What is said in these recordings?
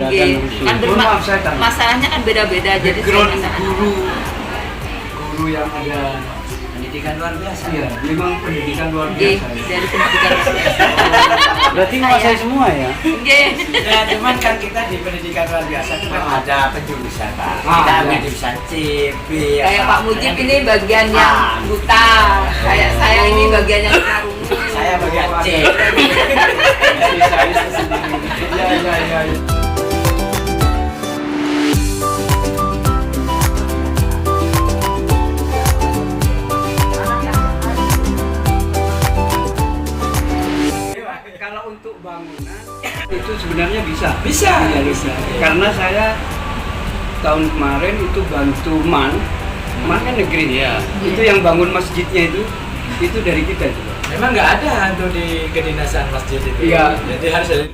menggunakan khusus. Kan masalahnya kan beda-beda, jadi Background guru yang ada Pendidikan luar biasa. iya, memang pendidikan luar biasa. dari pendidikan luar biasa. Berarti menguasai semua ya? Oke. Ya, cuman kan kita di pendidikan luar biasa itu kan ada penjurusan, Pak. Ah, Kita iya. ambil jurusan C, B. Kayak Pak Mujib ini bagian yang buta, kayak saya ini bagian yang karung. Saya bagian C. Spesialis sendiri. Iya. Kalau untuk bangunan itu sebenarnya bisa. Bisa. Iya, bisa. Karena saya tahun kemarin itu bantu MAN kan negeri ya. Itu yang bangun masjidnya itu dari kita juga. Memang nggak ada untuk di kedinasan masjid itu. Iya. Jadi harus ada.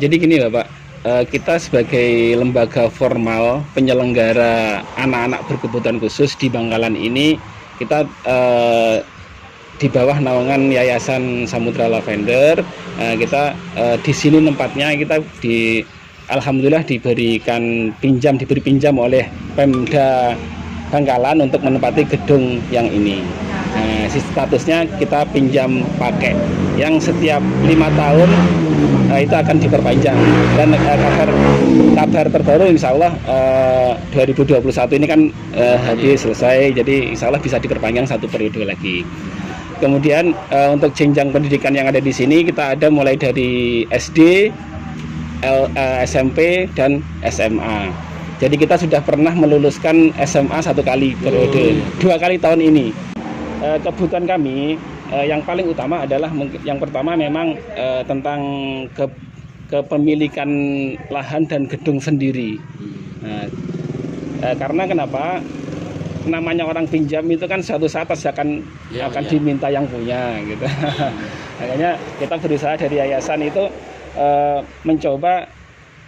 Jadi gini Bapak, kita sebagai lembaga formal penyelenggara anak-anak berkebutuhan khusus di Bangkalan ini, kita di bawah naungan Yayasan Samudra Lavender, kita di sini tempatnya kita alhamdulillah diberi pinjam oleh Pemda Bangkalan untuk menempati gedung yang ini. Statusnya kita pinjam pakai, yang setiap 5 tahun itu akan diperpanjang, dan kabar terbaru insya Allah 2021 ini kan habis selesai, jadi insya Allah bisa diperpanjang 1 periode lagi. Kemudian untuk jenjang pendidikan yang ada di sini kita ada mulai dari SD, SMP dan SMA. Jadi kita sudah pernah meluluskan SMA 1 kali periode, 2 kali tahun ini. Kebutuhan kami yang paling utama adalah yang pertama memang tentang kepemilikan lahan dan gedung sendiri. Karena kenapa? Namanya orang pinjam itu kan suatu saat akan diminta yang punya gitu. Makanya kita berusaha dari yayasan itu mencoba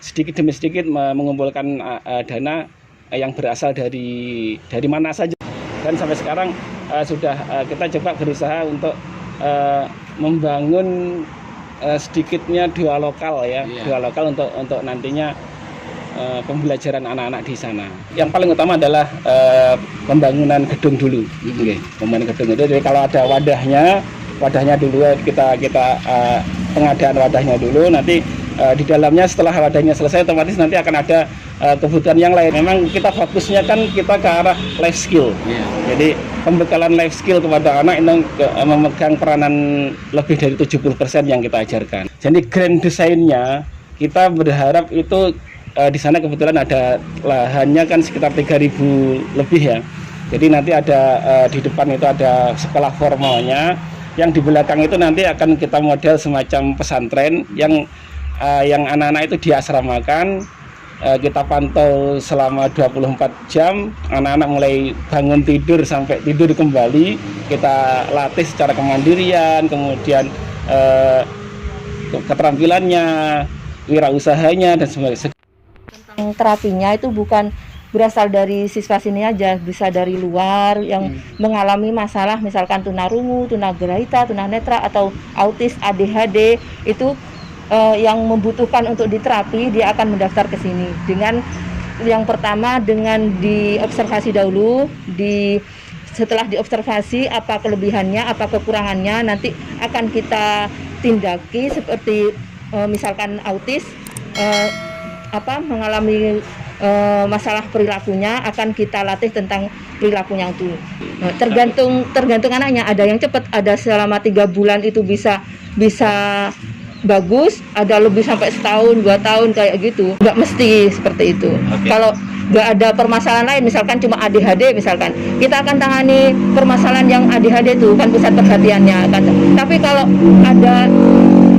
sedikit demi sedikit mengumpulkan dana yang berasal dari mana saja. Dan sampai sekarang sudah kita coba berusaha untuk membangun sedikitnya 2 lokal ya, 2 lokal untuk nantinya pembelajaran anak-anak di sana. Yang paling utama adalah pembangunan gedung dulu. Pembangunan gedung itu, jadi kalau ada wadahnya dulu kita pengadaan wadahnya dulu, nanti di dalamnya setelah wadahnya selesai otomatis nanti akan ada kebutuhan yang lain. Memang kita fokusnya kan kita ke arah life skill. Jadi pembekalan life skill kepada anak itu memegang peranan lebih dari 70% yang kita ajarkan. Jadi grand desainnya kita berharap itu di sana kebetulan ada lahannya kan sekitar 3.000 lebih ya. Jadi nanti ada di depan itu ada sekolah formalnya, yang di belakang itu nanti akan kita model semacam pesantren yang anak-anak itu diasramakan. Kita pantau selama 24 jam, anak-anak mulai bangun tidur sampai tidur kembali, kita latih secara kemandirian, kemudian keterampilannya, wirausahanya dan sebagainya. Tentang terapinya itu bukan berasal dari siswa sini aja, bisa dari luar yang mengalami masalah misalkan tunarungu, tunagrahita, tunanetra atau autis, ADHD, itu yang membutuhkan untuk diterapi, dia akan mendaftar ke sini. Dengan yang pertama dengan diobservasi dahulu, setelah diobservasi apa kelebihannya, apa kekurangannya, nanti akan kita tindaki seperti misalkan autis mengalami masalah perilakunya, akan kita latih tentang perilakunya itu. Tergantung anaknya, ada yang cepat, ada selama 3 bulan itu bisa bagus, ada lebih sampai setahun, 2 tahun kayak gitu. Nggak mesti seperti itu. Kalau nggak ada permasalahan lain, misalkan cuma ADHD misalkan, kita akan tangani permasalahan yang ADHD itu kan pusat perhatiannya kan. Tapi kalau ada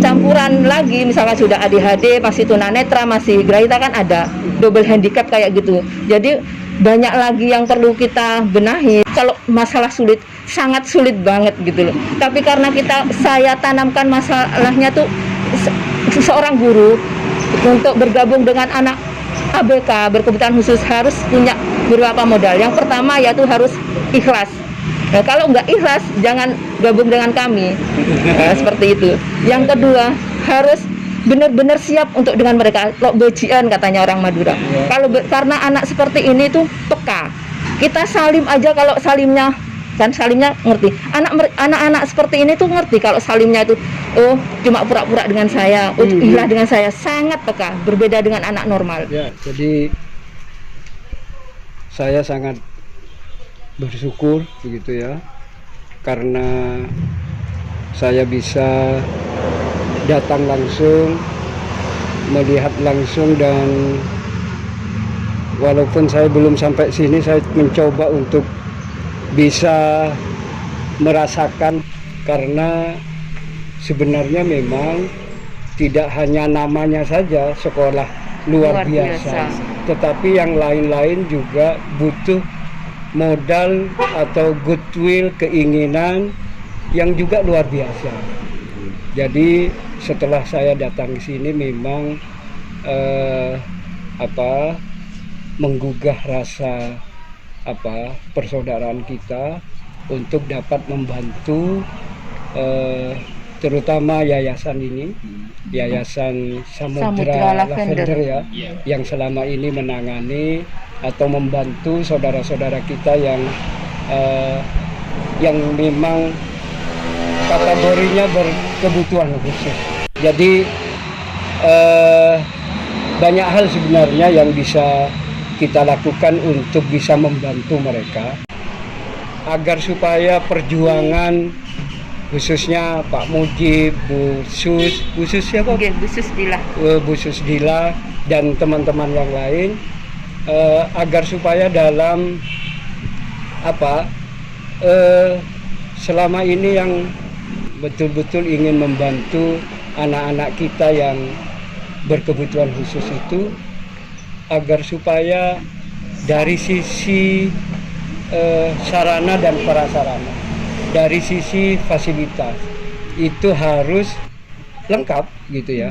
campuran lagi, misalkan sudah ADHD, masih tunanetra, masih grahita, kan ada double handicap kayak gitu. Jadi banyak lagi yang perlu kita benahi. Kalau masalah sulit, sangat sulit banget gitu loh. Tapi karena saya tanamkan masalahnya tuh seorang guru untuk bergabung dengan anak ABK berkebutuhan khusus harus punya beberapa modal. Yang pertama yaitu harus ikhlas. Nah, kalau nggak ikhlas jangan gabung dengan kami. Seperti itu. Yang kedua harus benar-benar siap untuk dengan mereka. Lo bejian katanya orang Madura. Karena anak seperti ini tuh peka. Kita salim aja, kalau salimnya ngerti. Anak-anak seperti ini tuh ngerti kalau salimnya itu cuma pura-pura dengan saya, ikhlas dengan saya, sangat peka, berbeda dengan anak normal. Ya, jadi saya sangat bersyukur begitu ya, karena saya bisa datang langsung, melihat langsung, dan walaupun saya belum sampai sini, saya mencoba untuk bisa merasakan, karena sebenarnya memang tidak hanya namanya saja sekolah luar biasa, tetapi yang lain-lain juga butuh modal atau goodwill, keinginan yang juga luar biasa. Jadi setelah saya datang ke sini memang menggugah rasa persaudaraan kita untuk dapat membantu terutama yayasan ini, Yayasan Samudra Lavender ya, yang selama ini menangani atau membantu saudara-saudara kita yang memang kategorinya berkebutuhan khusus. Jadi banyak hal sebenarnya yang bisa kita lakukan untuk bisa membantu mereka agar supaya perjuangan khususnya Pak Mujib, Bu Sus siapa? Bu Susdila dan teman-teman yang lain agar supaya dalam selama ini yang betul-betul ingin membantu anak-anak kita yang berkebutuhan khusus itu, agar supaya dari sisi sarana dan prasarana, dari sisi fasilitas itu harus lengkap gitu ya,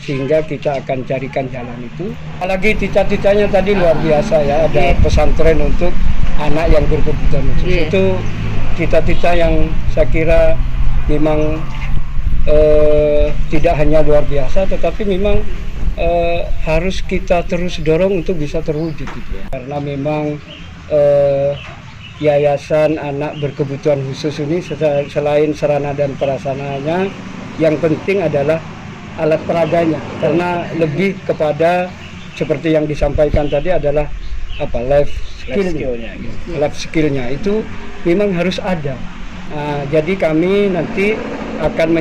sehingga kita akan carikan jalan itu. Apalagi cita-citanya tadi luar biasa ya, ada pesantren untuk anak yang berkebutuhan khusus. Itu cita-cita yang saya kira memang tidak hanya luar biasa, tetapi memang harus kita terus dorong untuk bisa terwujud gitu ya. Karena memang Yayasan Anak Berkebutuhan Khusus ini selain sarana dan prasarananya, yang penting adalah alat peraganya, karena lebih kepada seperti yang disampaikan tadi adalah life skillnya itu memang harus ada. Jadi kami nanti akan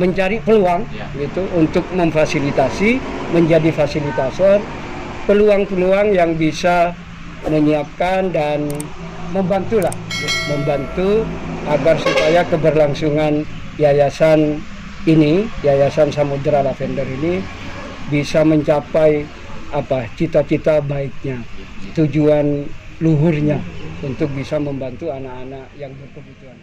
mencari peluang gitu untuk memfasilitasi, menjadi fasilitator peluang-peluang yang bisa menyiapkan dan membantu agar supaya keberlangsungan yayasan ini, Yayasan Samudra Lavender ini bisa mencapai cita-cita baiknya, tujuan luhurnya untuk bisa membantu anak-anak yang berkebutuhan.